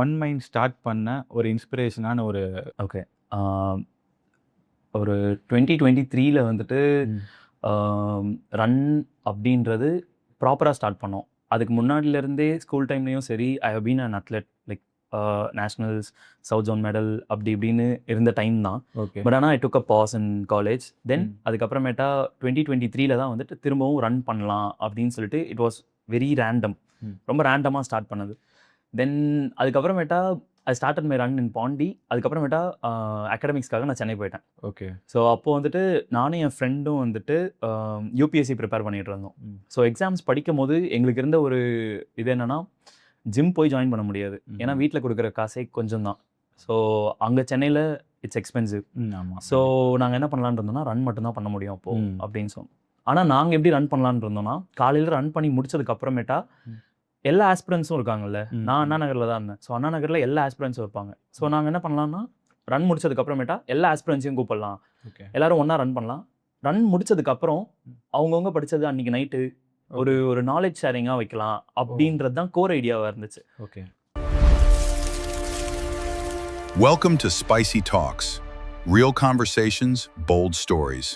One mind start பண்ண ஒரு இன்ஸ்பிரேஷனான ஒரு ஓகே. ஒரு 2023ல வந்துட்டு ரன் அப்படின்றது ப்ராப்பராக ஸ்டார்ட் பண்ணோம். அதுக்கு முன்னாடிலேருந்தே ஸ்கூல் டைம்லேயும் சரி, I have been an athlete like nationals, south zone medal அப்படி இப்படின்னு இருந்த டைம் தான். ஓகே. பட் ஆனால் ஐ டுக் அ பாஸ் இன் காலேஜ். தென் அதுக்கப்புறமேட்டா 2023ல தான் வந்துட்டு திரும்பவும் ரன் பண்ணலாம் அப்படின்னு சொல்லிட்டு இட் வாஸ் வெரி ரேண்டம். ரொம்ப ரேண்டமாக ஸ்டார்ட் பண்ணது. தென் அதுக்கப்புறமேட்டா I started my run in Pondy. அதுக்கப்புறமேட்டா அகாடமிக்ஸ்க்காக நான் சென்னை போயிட்டேன். ஓகே. ஸோ அப்போது வந்துட்டு நானும் என் ஃப்ரெண்டும் வந்துட்டு யூபிஎஸ்சி ப்ரிப்பேர் பண்ணிகிட்டு இருந்தோம். ஸோ எக்ஸாம்ஸ் படிக்கும் போது எங்களுக்கு இருந்த ஒரு இது என்னென்னா, ஜிம் போய் ஜாயின் பண்ண முடியாது. ஏன்னா வீட்டில் கொடுக்குற காசே கொஞ்சம் தான். ஸோ அங்கே சென்னையில் இட்ஸ் எக்ஸ்பென்சிவ். ஆமாம். ஸோ நாங்கள் என்ன பண்ணலான்னு இருந்தோம்னா, ரன் மட்டும்தான் பண்ண முடியும் அப்போது அப்படின்னு சொன்னோம். ஆனால் நாங்கள் எப்படி ரன் பண்ணலான்னு இருந்தோம்னா, காலையில் ரன் பண்ணி முடிச்சதுக்கு அப்புறமேட்டா எல்லா ஆஸ்பிரன்ஸும் இருக்காங்கல்ல. நான் அண்ணா நகரில் தான் இருந்தேன். ஸோ அண்ணா நகரில் எல்லா ஆஸ்பிரன்ஸும் இருப்பாங்க. ஸோ நாங்கள் என்ன பண்ணலாம்னா, ரன் முடிச்சதுக்கு அப்புறமேட்டா எல்லா ஆஸ்பிரன்ஸையும் கூப்பிடலாம். ஓகே. எல்லாரும் ஒன்றா ரன் பண்ணலாம். ரன் முடிச்சதுக்கப்புறம் அவங்கவுங்க படித்தது அன்றைக்கி நைட்டு ஒரு நாலேஜ் ஷேரிங்காக வைக்கலாம் அப்படின்றது தான் கோர் ஐடியாவாக இருந்துச்சு. Okay. Welcome to Spicy Talks. Real conversations, bold stories.